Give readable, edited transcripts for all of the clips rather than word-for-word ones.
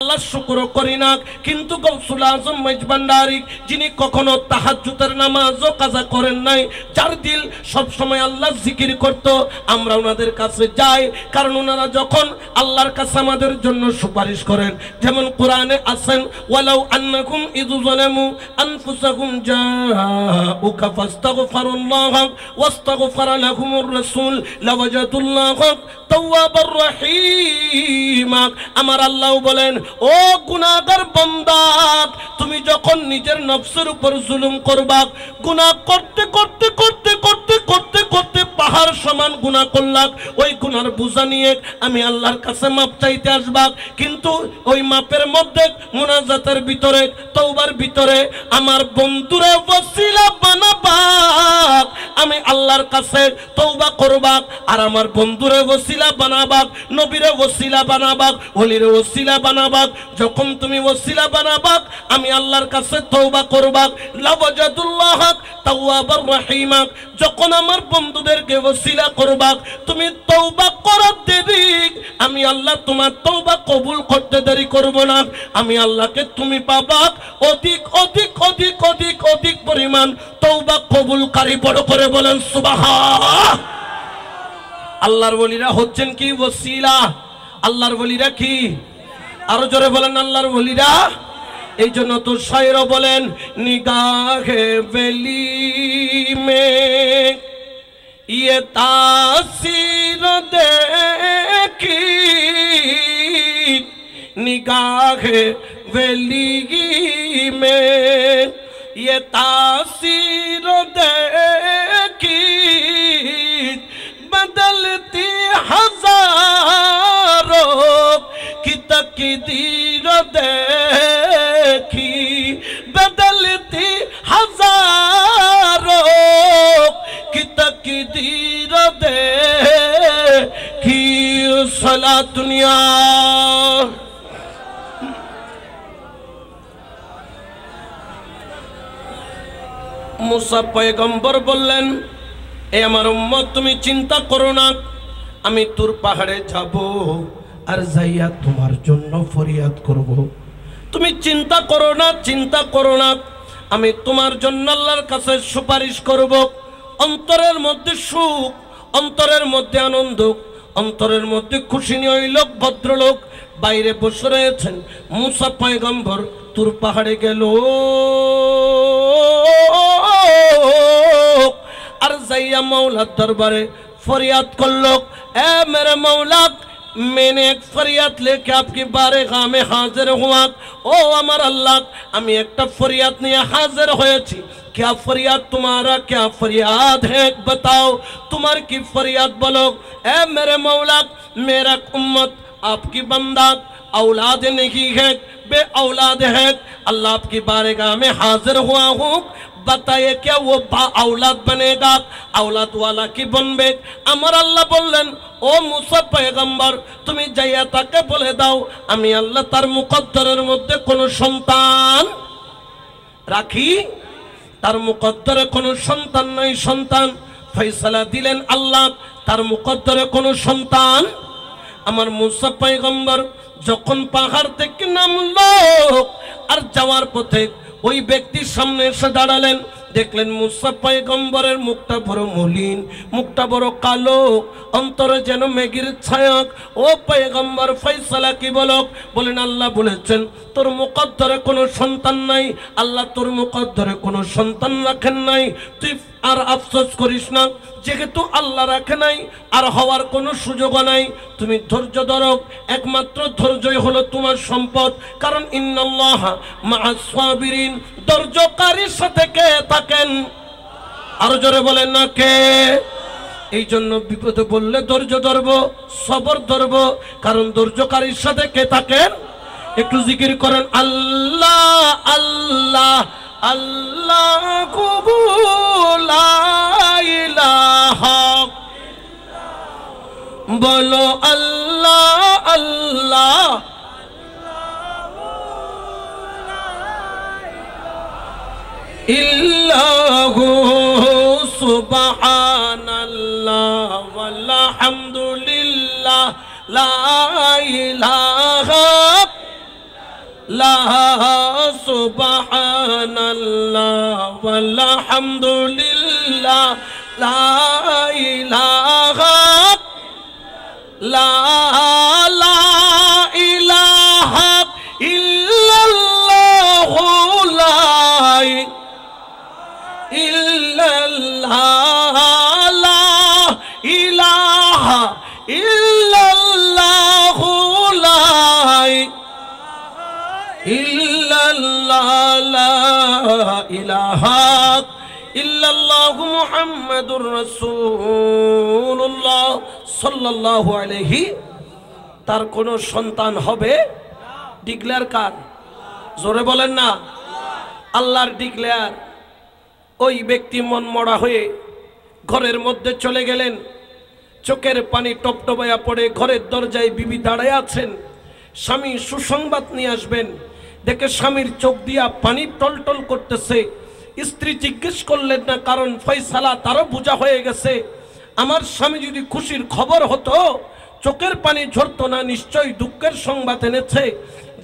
আল্লাহ শুকর করি না, কিন্তু গৌসুল আজম মেজবান্ডারি যিনি কখনো তাহাজ্জুদের নামাজও কাজা করেন নাই, যার দিল সব সময় আল্লাহ জিকির করত, আমরা ওনাদের কাছে যাই, কারণ ওনারা যখন আল্লাহর কাছে আমাদের জন্য সুপারিশ করেন, যেমন কোরআনে আছেন ওয়ালাউ আন্নাকুম ইযু যালামু আনফুসাকুম জাউকা ফাস্তাগফিরুল্লাহ ওয়াস্তাগফারা লাহুমুর রাসূল লাওয়াজাদুল্লাহ তাওয়াবার রহিম। আমার আল্লাহ বলেন, ও গুনাহগার বান্দা, তুমি যখন নিজের নফসের উপর জুলুম করবা, গুনাহ করতে করতে করতে করতে করতে করতে পাহাড় সমান গুনাহ করলা, ওই গুনার বোঝা নিয়ে আমি আল্লাহর কাছে মাপ চাইতে আসবা, কিন্তু ওই মাপের মধ্যে মুনাজাতের ভিতরে তওবার ভিতরে আমার বন্ধুরে ওসিলা বানাবা, আমি আল্লাহর কাছে তওবা করবা, আর আমার বন্ধুরে ওসিলা বানাবা, নবীরে ওসিলা বানাবা, ওলিরে ওসিলা বানাবা। যখন তুমি ওসিলা বানাবা, আমি আল্লাহর কাছে তওবা করবা, লাওয়াজাদুল্লাহ তাওয়াবার রহিম। যখন আমার বন্ধুদেরকে ওসিলা করবা, তুমি তওবা করার দেরি, আমি আল্লাহ তোমার তওবা কবুল করতে দেরি করব না। আমি আল্লাহকে তুমি পাবা অধিক অধিক অধিক অধিক অধিক পরিমাণ তওবা কবুলকারী। বড় করে বলেন সুবহান। আল্লাহর ওলিরা হচ্ছেন কি? ওসিলা। আল্লাহর ওলিরা কি? আরো জোরে বলেন আল্লাহর ওলিরা। এই জন্য তো শায়র বলেন, নিগাহে বেলি মে ইয়ে তাসির দেখি, নিগাহে বেলি মে ইয়ে তাসির দেখি, बदलती हजारों की तकदीर देखी, बदलती हजारों की तकदीर देखी। सला दुनिया मूसा पैगम्बर बोलें, এ আমার উম্মত তুমি চিন্তা করো না, আমি তুর পাহাড়ে যাব আর যাইয়া তোমার জন্য ফরিয়াদ করব। তুমি চিন্তা করো না, চিন্তা করো না, আমি তোমার জন্য আল্লাহর কাছে সুপারিশ করব। অন্তরের মধ্যে সুখ, অন্তরের মধ্যে আনন্দ, অন্তরের মধ্যে খুশি নিয়ে ওই লোক ভদ্রলোক বাইরে বসে রয়েছেন। মুসা পয়গম্বর তুর পাহাড়ে গেল আর যাইয়া মৌলার দরবারে फरियाद कर लो, ए मेरे मौला मैंने एक फरियाद लेके आपकी बारगाह में हाजिर हुआ। ओ अमर अल्लाह আমি একটা फरियाद নিয়ে हाजिर হয়েছি। क्या फरियाद तुम्हारा, क्या फरियाद है बताओ, तुम्हारी की फरियाद बोलो। ए मेरे मौला मेरा उम्मत आपकी बंदा औलाद नहीं है, बे औलाद है, अल्लाह आपकी बारगाह में हाजिर हुआ हूँ, बताइए क्या वो बा औलाद बनेगा, औलाद वाला की बनबे। अमर अल्लाह बोलें, ओ मूसा पैगम्बर তুমি যাইয়া তাকে বলে দাও আমি আল্লাহ তার মুকদ্দরের মধ্যে কোনো সন্তান রাখি, তার মুকদ্দরে কোনো সন্তান নাই। সন্তান ফয়সালা দিলেন আল্লাহ, তার মুকদ্দরে কোনো সন্তান। আমার मूसा पैगम्बर যখন পাহাড় থেকে নামলো আর যাওয়ার পথে ওই ব্যক্তির সামনে এসে দাঁড়ালেন, দেখলেন मूसा पैगम्बरेর মুখটা বড় মলিন, মুখটা বড় কালো, অন্তরে যেন মেঘের ছায়া। ও पैगम्बर ফয়সালা কি বলো? বলেন আল্লাহ বলেছেন তোর মুকদ্দরে কোনো সন্তান নাই, আল্লাহ তোর মুকদ্দরে কোনো সন্তান রাখেন নাই। তুই আর আফসোস করিস না, যেহেতু আল্লাহ রাখে নাই আর হওয়ার কোনো সুযোগ নাই। তুমি ধৈর্য ধরো, একমাত্র ধৈর্যই হলো তোমার সম্পদ। কারণ ইন্নাল্লাহ মা'আস সাবিরিন, ধৈর্যকারীর সাথে কে থাকেন? আরো জোরে বলেন না কে? এই জন্য বিপদে বললে ধৈর্য ধরবো, সবর ধরবো, কারণ ধৈর্যকারীর সাথে কে থাকেন? একটু জিকির করেন আল্লাহ আল্লাহ আল্লাহু লা ইলাহা, বলো আল্লাহ আল্লাহ ইল্লাহু সুবহানাল্লাহ ওয়ালহামদুলিল্লাহ লা ইলাহা লা সুবহানাল্লাহ ওয়ালহামদুলিল্লাহ লা ইলাহা লা ইলাহা ইল্লাল্লাহ লা ইল্লাল্লাহ লা ইলাহা ইল্লাল্লাহ লা ইল্লাল্লাহ লা ইলাহা ইল্লাল্লাহু মুহাম্মাদুর রাসূলুল্লাহ সাল্লাল্লাহু আলাইহি। তার কোনো সন্তান হবে? ডিক্লেয়ার কার? জোরে বলেন না। আল্লাহর ডিক্লেয়ার। ওই ব্যক্তি মন মরা হয়ে ঘরের মধ্যে চলে গেলেন, চোখের পানি টপটপায়া পড়ে ঘরের দরজায় বিবি দাঁড়ায় আছেন। স্বামী সুসংবাদ নিয়ে আসবেন, দেখে স্বামীর চোখ দিয়া পানি টলটল করতেছে। স্ত্রী জিজ্ঞেস করলেন না, কারণ ফয়সালা তারও বোঝা হয়ে গেছে। আমার স্বামী যদি খুশির খবর হতো চোখের পানি ঝরতো না, নিশ্চয়ই দুঃখের সংবাদ এনেছে।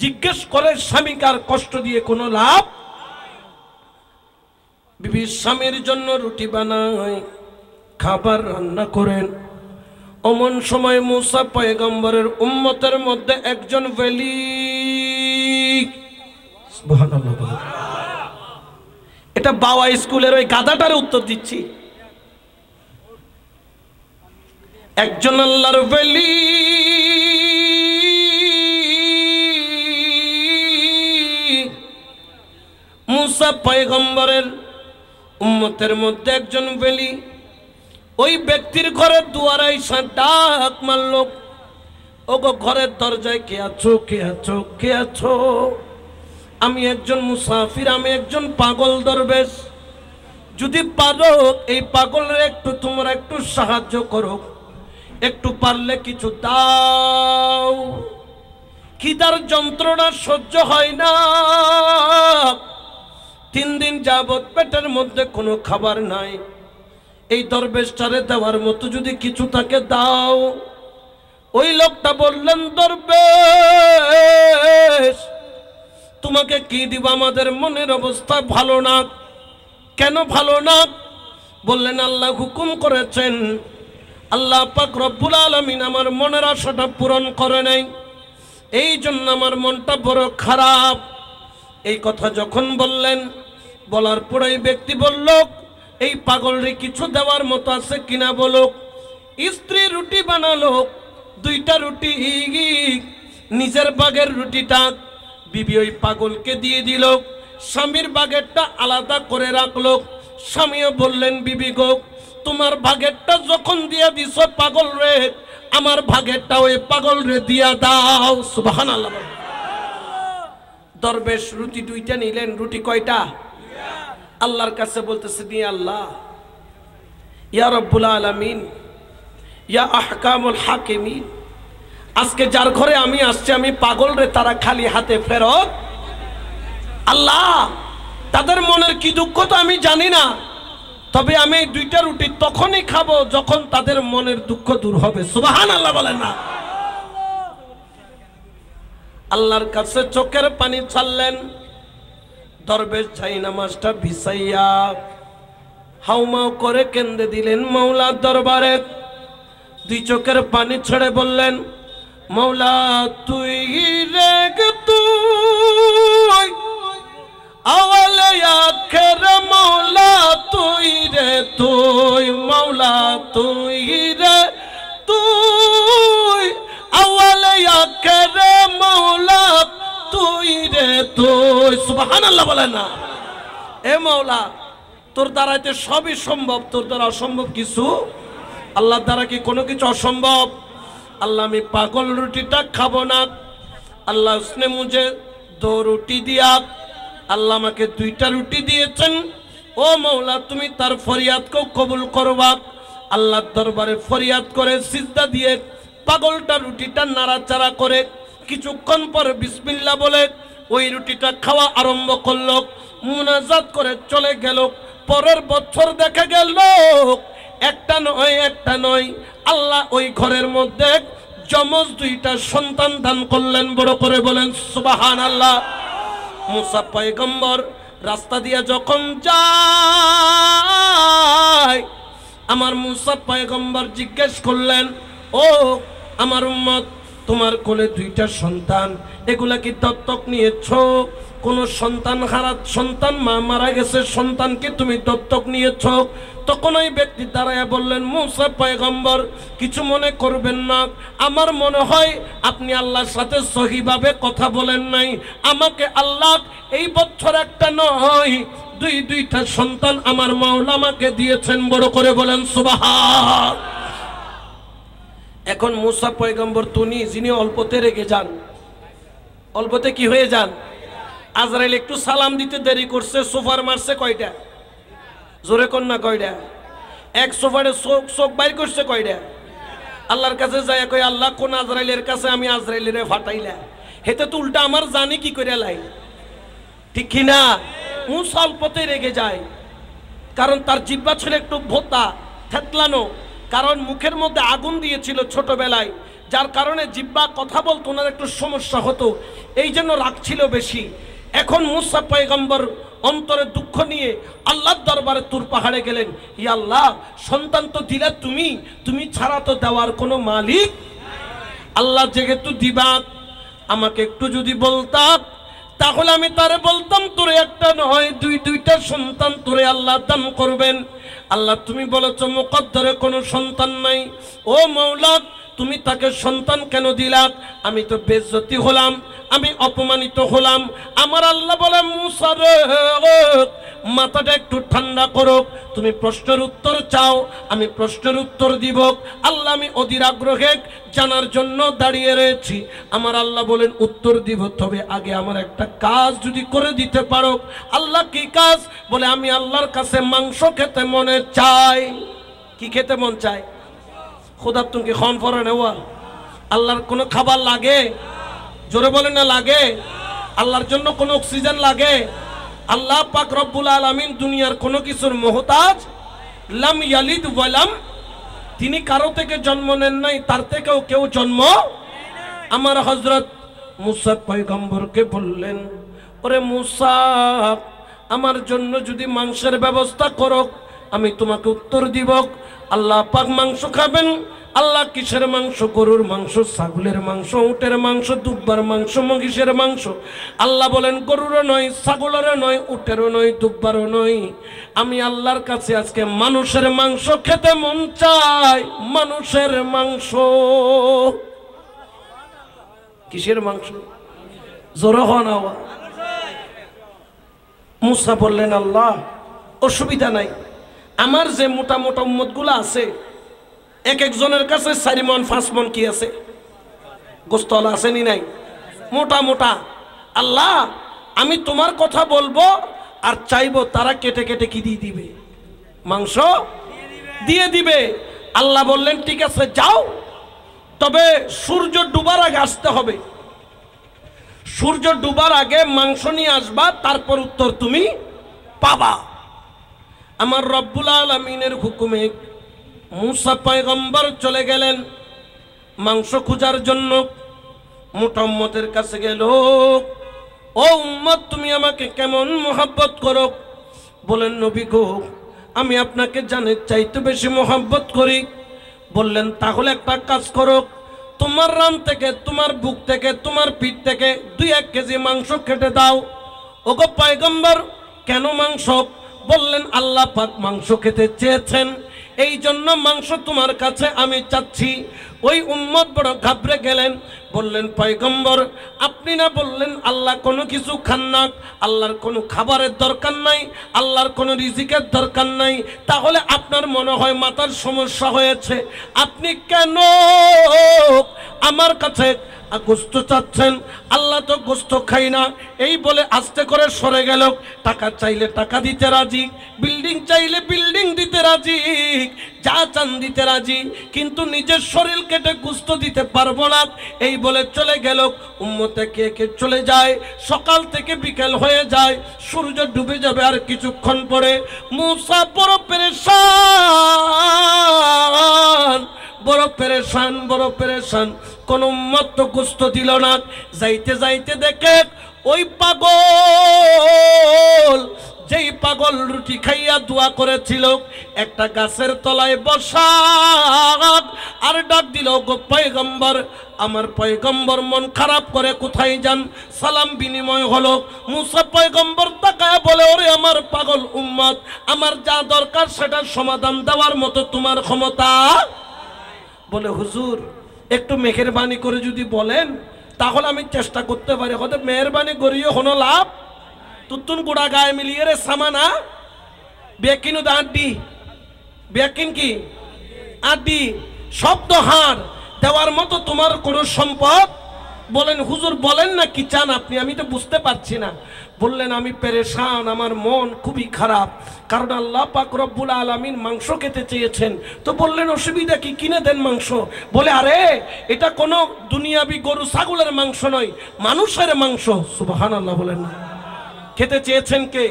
জিজ্ঞেস করে স্বামীকে আর কষ্ট দিয়ে কোনো লাভ। বিবি স্বামীর জন্য রুটি বানায়, খাবার রান্না করেন। অমন সময় মুসা পয়গম্বরের উম্মতের মধ্যে একজন ওলি, সুবহানাল্লাহ, এটা বাওয়া স্কুলের ওই গাধাটার উত্তর দিচ্ছি। একজন আল্লাহর ওলি মুসা পয়গম্বরের উম্মতের মধ্যে একজন ওলি। ওই ব্যক্তির ঘরের দুয়ারে এসে ডাক মারল, ওগো ঘরের দরজায় কে আছো, কে আছো, কে আছো? আমি একজন মুসাফির, আমি একজন পাগল দরবেশ। যদি পারো এই পাগলের একটু তোমরা একটু সাহায্য করো, একটু পারলে কিছু দাও। খিদার যন্ত্রণা সহ্য হয় না, 3 দিন যাবৎ পেটের মধ্যে কোনো খাবার নাই। এই দরবেশটারে দেওয়ার মতো যদি কিছু থাকে দাও। ওই লোকটা বললেন, দরবেশ তোমাকে কি দিব? আমাদের মনের অবস্থা ভালো না। কেন ভালো না? বললেন, আল্লাহ হুকুম করেছেন, আল্লাহ পাক রব্বুল আলামিন আমার মনের আশাটা পূরণ করে নাই, এই জন্য আমার মনটা বড় খারাপ। এই কথা যখন বললেন, বলার পরে এই ব্যক্তি বলল, এই পাগলরে কিছু দেওয়ার মতো আছে কিনা বলো। স্ত্রী রুটি বানালো, 2টা রুটি, নিজের বাগের রুটিটা বিবি ওই পাগলকে দিয়ে দিল, স্বামীর বাগেরটা আলাদা করে রাখলো। স্বামীও বললেন, বিবি গো তোমার ভাগেরটা যখন দিয়া দিছ পাগল রে, আমার ভাগেরটা ওই পাগল রে দিয়া দাও। সুবহানাল্লাহ। দরবেশ রুটি 2টা নিলেন। রুটি কয়টা? আল্লাহর কাছে বলতেছে, নিয়ে আল্লাহ, ইয়া রব্বুল আলামিন, ইয়া আহকামুল হাকিমিন, আজকে যার ঘরে আমি আসছি আমি পাগল রে তারা খালি হাতে ফেরত। আল্লাহ তাদের মনের কি দুঃখ তো আমি জানি না, তবে আমি এই 2টা রুটি তখনই খাবো যখন তাদের মনের দুঃখ দূর হবে। সুবহানাল্লাহ বলেন না। আল্লাহর কাছে চোখের পানি ছাড়লেন। দরবেশ ছাই নামাজটা বিছাইয়া হাউমাউ করে কেঁদে দিলেন মাওলার দরবারে। 2 চোখের পানি ছেড়ে বললেন, মাওলা তুই রে তুই, আওয়ালে আখের মাওলা তুই রে তুই, মাওলা তুই রে তুই, আওয়ালে আখের মাওলা তুই রে তুই। সুবহানাল্লাহ বলেন না। এ মাওলা তোর দ্বারাতে সবই সম্ভব, তোর দ্বারা অসম্ভব কিছু? আল্লাহর দ্বারা কি কোনো কিছু অসম্ভব? আল্লাহ আমি পাগল রুটিটা খাবো না। আল্লাহ উসনে মুঝে 2 রুটি দিয়া, আল্লাহ আমাকে 2টা রুটি দিয়েছেন। ও মাওলা তুমি তার ফরিয়াদকেও কবুল করবা। আল্লাহর দরবারে ফরিয়াদ করে সিজদা দিয়ে পাগলটা রুটিটা নাড়াচাড়া করে কিছুক্ষণ পর বিসমিল্লাহ বলে ওই রুটিটা খাওয়া আরম্ভ করলো, মুনাজাত করে চলে গেল। পরের বছর দেখা গেল একটা নয় আল্লাহ ওই ঘরের মধ্যে যমজ 2টা সন্তান দান করলেন। বড় করে বলেন সুবহানাল্লাহ। মুসা পয়গম্বর রাস্তা দিয়ে যখন যায়, আমার মুসা পয়গম্বর জিজ্ঞেস করলেন, ও আমার উম্মত, তোমার কোলে দুইটা সন্তান, এগুলা কি দত্তক নিয়েছো? কোন সন্তান সন্তান মা মারা গেছে, সন্তানকে তুমি দত্তক নিয়েছো? তখন ওই ব্যক্তি দাঁড়ায় বললেন, মুসা পয়গম্বর কিছু মনে করবেন না, আমার মনে হয় আপনি আল্লাহর সাথে সহিভাবে কথা বলেন নাই। আমাকে আল্লাহ এই বছর একটা নয় দুইটা সন্তান আমার মাওলা আমাকে দিয়েছেন। বড় করে বলেন সুবহান। এখন মুসা পয়গম্বর যিনি অল্পতে রেগে যান, অল্পতে কি হয়ে যান, আজরাইল একটু সালাম দিতে দেরি করছে, সোফার মারছে কয়টা? জোরে কর না, কয়টা? এক সোফারে চোখ বাইর করছে কয়টা? আল্লাহর কাছে যায় কই, আল্লাহ কোন আজরাইলের কাছে আমি আজরাইলের ফাটাইলা, হেতে তো উল্টা আমার জানি কি করে লাই, ঠিক কি না? মুসা অল্পতে রেগে যায়, কারণ তার জিহ্বা ছিল একটু ভোতা থেতলানো, কারণ মুখের মধ্যে আগুন দিয়েছিল ছোটবেলায়, যার কারণে জিহ্বা কথা বলতো ওনার একটু সমস্যা হতো, এই জন্য রাগ ছিল বেশি। এখন মুসা পয়গম্বর অন্তরে দুঃখ নিয়ে আল্লাহর দরবারে তুর পাহাড়ে গেলেন, ইয়া আল্লাহ, সন্তান তো দিলে তুমি ছাড়া তো দেওয়ার কোনো মালিক। আল্লাহ যেহেতু দিবা, আমাকে একটু যদি বলতাম তাহলে আমি তারে বলতাম তোরে একটা নয় দুইটা সন্তান তোরে আল্লাহ দান করবেন। আল্লাহ তুমি বলেছো মুকদ্দরে কোনো সন্তান নাই, ও মাওলা তুমি তাকে সন্তান কেন দিলা? আমি তো বেইজ্জতি হলাম, আমি অপমানিত হলাম। আমার আল্লাহ বলে, মুসা রে, মাথাটা একটু ঠান্ডা করো, তুমি প্রশ্নের উত্তর চাও, আমি প্রশ্নের উত্তর দিব। আল্লাহ আমি অধীর আগ্রহে জানার জন্য দাঁড়িয়ে রয়েছি। আমার আল্লাহ বলেন উত্তর দিব, তবে আগে আমার একটা কাজ যদি করে দিতে পারো। আল্লাহ কি কাজ? বলে আমি আল্লাহর কাছে মাংস খেতে মনে চাই। কি খেতে মন চায়? খোদা তুমি কি খন পরে নেওয়া? আল্লাহর কোনো খাবার লাগে? জোরে বলেন না লাগে? আল্লাহর জন্য কোনো অক্সিজেন লাগে? আল্লাহ পাক রব্বুল আলামিন দুনিয়ার কোনো কিছুর মুহতাজ, লাম ইয়ালিদ ওয়ালাম, তিনি কারো থেকে জন্ম নেন নাই, তার থেকেও কেউ জন্ম। আমার হযরত মুসা পয়গম্বরকে বললেন, ওরে মুসা, আমার জন্য যদি মাংসের ব্যবস্থা করো আমি তোমাকে উত্তর দিব। আল্লাহ পাক মাংস খাবেন। আল্লাহ কিসের মাংস? গরুর মাংস, ছাগলের মাংস, উটের মাংস, দুব্বার মাংস, মহিষের মাংস। আল্লাহ বলেন গরুরও নয়, ছাগলেরও নয়, উটেরও নয়, দুব্বারও নয়, আমি আল্লাহর কাছে আজকে মানুষের মাংস খেতে মন চাই। মানুষের মাংস। কিসের মাংস? জোরে হন আওয়াজ। মুসা বললেন, আল্লাহ অসুবিধা নাই, আমার যে মোটা মোটা উম্মতগুলো আছে এক একজনের কাছে 4 মণ 5 মণ কি আছে, গোস্তলা আছে নি নাই, মোটা মোটা। আল্লাহ আমি তোমার কথা বলবো আর চাইবো তারা কেটে কেটে কি দিয়ে দিবে? মাংস দিয়ে দিবে। আল্লাহ বললেন ঠিক আছে যাও, তবে সূর্য ডুবার আগে আসতে হবে। সূর্য ডুবার আগে মাংস নিয়ে আসবা, তারপর উত্তর তুমি পাবা। আমার রব্বুল আলামিনের হুকুমে মুসা পয়গম্বর চলে গেলেন মাংস খোঁজার জন্য। মোটা উম্মতের কাছে গেল, ও উম্মত তুমি আমাকে কেমন মোহাব্বত করো? বলেন নবী গো, আমি আপনাকে জানের চাইতে বেশি মোহাব্বত করি। বললেন তাহলে একটা কাজ করো, তোমার রান থেকে, তোমার বুক থেকে, তোমার পিঠ থেকে 2-1 কেজি মাংস কেটে দাও। ওগো পয়গম্বর, কেন মাংস? বললেন আল্লাহ পাক মাংস খেতে চেয়েছেন, এই জন্য মাংস তোমার কাছে আমি চাচ্ছি। ওই উম্মত বড় ঘাবড়ে গেলেন, বললেন পয়গম্বর আপনি না বললেন আল্লাহ কোনো কিছু খান না, আল্লাহর কোনো খাবারের দরকার নাই, আল্লাহর কোনো রিজিকের দরকার নাই, তাহলে আপনার মনে হয় মাথার সমস্যা হয়েছে, আপনি কেন আমার কাছে গোস্ত চাচ্ছেন? আল্লাহ তো গোস্ত খাই না। এই বলে আস্তে করে সরে গেল। টাকা চাইলে টাকা দিতে রাজি, বিল্ডিং চাইলে বিল্ডিং দিতে রাজি, যা চান দিতে রাজি, কিন্তু নিজের শরীর কেটে গোস্ত দিতে পারবো না। এই বলে চলে গেল। উম্মতে কে কে চলে যায়। সকাল থেকে বিকেল হয়ে যায়, সূর্য ডুবে যাবে আর কিছুক্ষণ পরে। মুসা বড় পেরেশান, বড় পেরেশান, বড় পেরেশান। কোন উম্মত তো গোস্ত দিল না। যাইতে যাইতে দেখে ওই পাগল যেই পাগল রুটি খাইয়া দোয়া করেছিল একটা গাছের তলায় বসা আর ডাক দিল, গো পয়গম্বর, আমার পয়গম্বর মন খারাপ করে কোথায় যান? সালাম বিনিময় হলো। মুসা পয়গম্বর তাকায় বলে, ওরে আমার পাগল উম্মত, আমার যা দরকার সেটা সমাধান দেওয়ার মতো তোমার ক্ষমতা। বলে হুজুর একটু মেহেরবানি করে যদি বলেন তাহলে আমি চেষ্টা করতে পারি। হতে মেহরবানি করিও হনো লাভ তুতুন গুড়া গায়ে মিলিয়ে রে সামানা বেকিনু আড্ডি, বেকিন কি আড্ডি শব্দ হার দেওয়ার মতো তোমার কোনো সম্পদ। বলেন হুজুর বলেন না কি চান আপনি, আমি তো বুঝতে পারছি না। বললেন আমি পেরেশান, আমার মন খুবই খারাপ, কারণ আল্লাহ পাক রব্বুল আলামিন মাংস খেতে চেয়েছেন। তো বললেন অসুবিধা কি, কিনে দেন মাংস। বলে আরে এটা কোনো দুনিয়াবি গরু ছাগলের মাংস নয়, মানুষের মাংস। সুবহানাল্লাহ বলেন না। খেতে চেয়েছেন কে?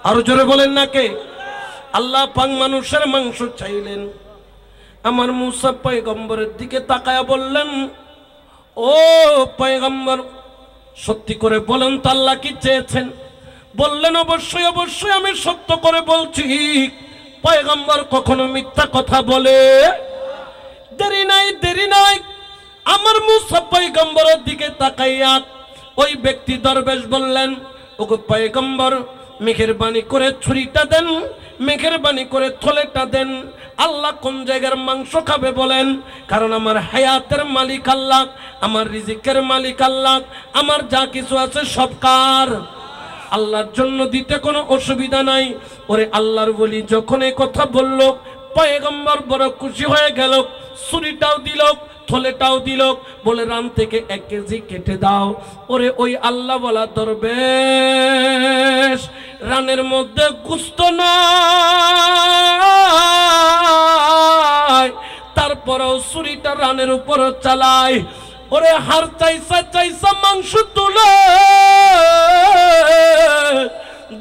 আরো জোরে বলেন না কে? আল্লাহ পাক মানুষের মাংস চাইলেন। আমার মুসা পয়গম্বরের দিকে তাকায়া বললেন, ও পয়গম্বর সত্যি করে বলেন তো আল্লাহ কি চেয়েছেন? বললেন অবশ্যই অবশ্যই আমি সত্য করে বলছি। পয়গম্বর কখনো মিথ্যা কথা বলে? দেরি নাই দেরি নাই। আমার মুসা পয়গম্বরের দিকে তাকাইয়া ওই ব্যক্তি দরবেশ বললেন, ওগো পয়গম্বর মেহেরবানি করে ছুরিটা দেন, মেহেরবানি করে থলেটা দেন। আল্লাহ কোন জায়গার মাংস খাবে বলেন? কারণ আমার হায়াতের মালিক আল্লাহ, আমার রিজিকের মালিক আল্লাহ, আমার যা কিছু আছে সব কার? আল্লাহর জন্য দিতে কোনো অসুবিধা নাই। ওরে আল্লাহর বলি যখন এই কথা বলল পয়গম্বর বড় খুশি হয়ে গেল, ছুরিটাও দিল থলেটাও দিল। বলে রান থেকে 1 কেজি কেটে দাও। ওরে ওই আল্লাহ বলা দরবেশ রানের মধ্যে গুস্ত নাই, তারপরেও ছুরিটা রানের উপর চালায়। ওরে হার চাইসা চাইসা মাংস তুলে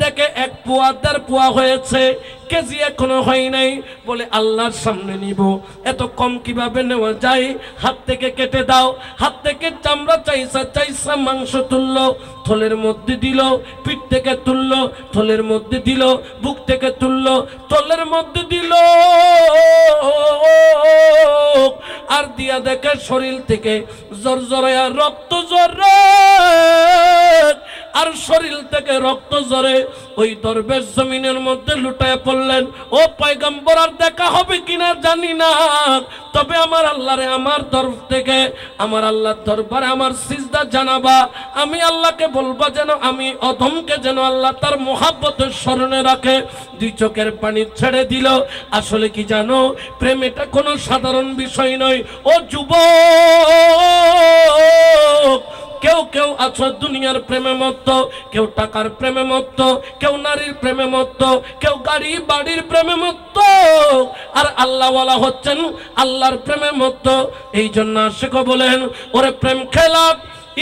দেখে 1 পোয়া 1.5 পোয়া হয়েছে, কেজি এখনো হয় নাই। বলে আল্লাহর সামনে নিব, এত কম কিভাবে নেওয়া যায়? হাত থেকে কেটে দাও। হাত থেকে চামড়া চাইসা চাইসা মাংস তুললো, থলের মধ্যে দিল। পিঠ থেকে তুললো, থলের মধ্যে দিল। বুক থেকে তুললো, থলের মধ্যে দিল। আর দিয়া দেখে শরীর থেকে জরজরায়া রক্ত ঝরে, আর শরীর থেকে রক্ত ঝরে। ওই দরবেশ জমিনের মধ্যে লুটায় পড়লেন। ও পয়গম্বর আর দেখা হবে কিনা জানি না, তবে আমার আল্লাহরে আমার তরফ থেকে আমার আল্লাহর দরবারে আমার সিজদা জানাবা। আমি আল্লাহকে বলবা যেন আমি অধমকে যেন আল্লাহ তার মোহাব্বতের স্মরণে রাখে। 2 চোখের পানি ছেড়ে দিল। আসলে কি জানো, প্রেম এটা কোনো সাধারণ বিষয় নয়। ও যুবক, কেউ কেউ আছো দুনিয়ার প্রেমে মত্ত, কেউ টাকার প্রেমে মত্ত, কেউ নারীর প্রেমে মত্ত, কেউ গাড়ি বাড়ির প্রেমে মত্ত, আর আল্লাহওয়ালা হচ্ছেন আল্লাহর প্রেমে মত্ত। এই জন্য আশিক বলেন, ওরে প্রেম খেলা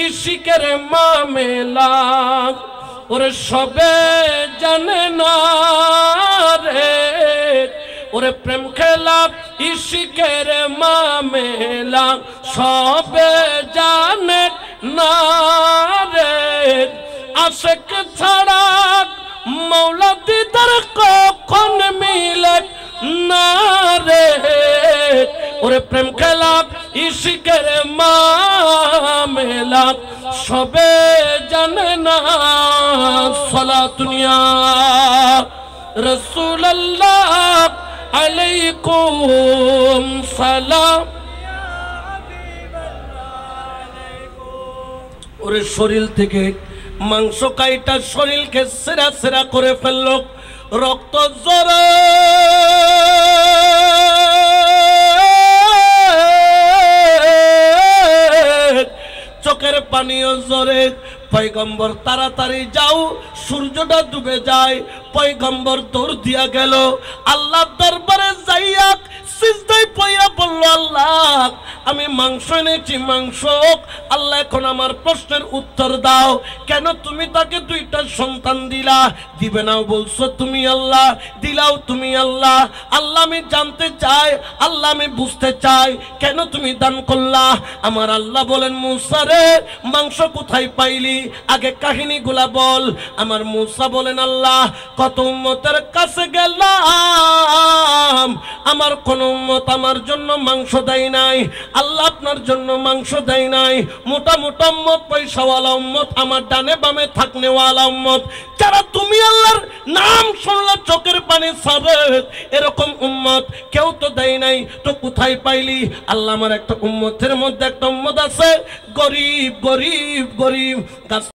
ইশিকের মামেলা, ওরে সবে জানে না রে। ওরে প্রেম খেলা ইশিকের মামেলা, সবে জানে না রে। আশিক ছাড়া মৌলা দিদার কখন মিলে না রে। ওরে প্রেম খেলা ইশিকের মামেলা, সবে জানে না। সালাতুনিয়া রাসূলুল্লাহ আলাইকুম সালাম। ওরে শরীর থেকে মাংস কাইটা শরীরকে সেরা সেরা করে ফেলল, রক্ত ঝরে। চোখের পানিও ঝরে। পয়গম্বর তাড়াতাড়ি যাও, সূর্যটা ডুবে যায়। পয়গম্বর দৌড় দিয়া গেল আল্লাহর দরবারে যাইয়া সিজদায় পইরা বলল, আল্লাহ আমি মাংস এনেছি, মাংস। আল্লাহ এখন আমার প্রশ্নের উত্তর দাও, কেন তুমি তাকে দুইটা সন্তান দিলা? দিবে নাও বলছো তুমি আল্লাহ, দিলাও তুমি আল্লাহ। আল্লাহ আমি জানতে চাই, আল্লাহ আমি বুঝতে চাই, কেন তুমি দান করলা? আমার আল্লাহ বলেন, মূসা রে মাংস কোথায় পাইলি? আগে কাহিনীগুলা বল। আমার মূসা বলেন, আল্লাহ কত উম্মতের কাছে গেলাম, আমার কোন উম্মত আমার জন্য মাংস দেয় নাই। আল্লাহ আপনার জন্য মাংস দেয় নাই। মোটা মোটা উম্মত, পয়সাওয়ালা উম্মত, আমার ডানে বামে থাকনেওয়ালা উম্মত, যারা তুমি আল্লাহর নাম শুনলে চোখের পানি ছাড়ে, এরকম উম্মত কেউ তো দেয় নাই। তো কোথায় পাইলি? আল্লাহ আমার একটা উম্মতের মধ্যে একটা উম্মত আছে গরিব গরিব গরিব।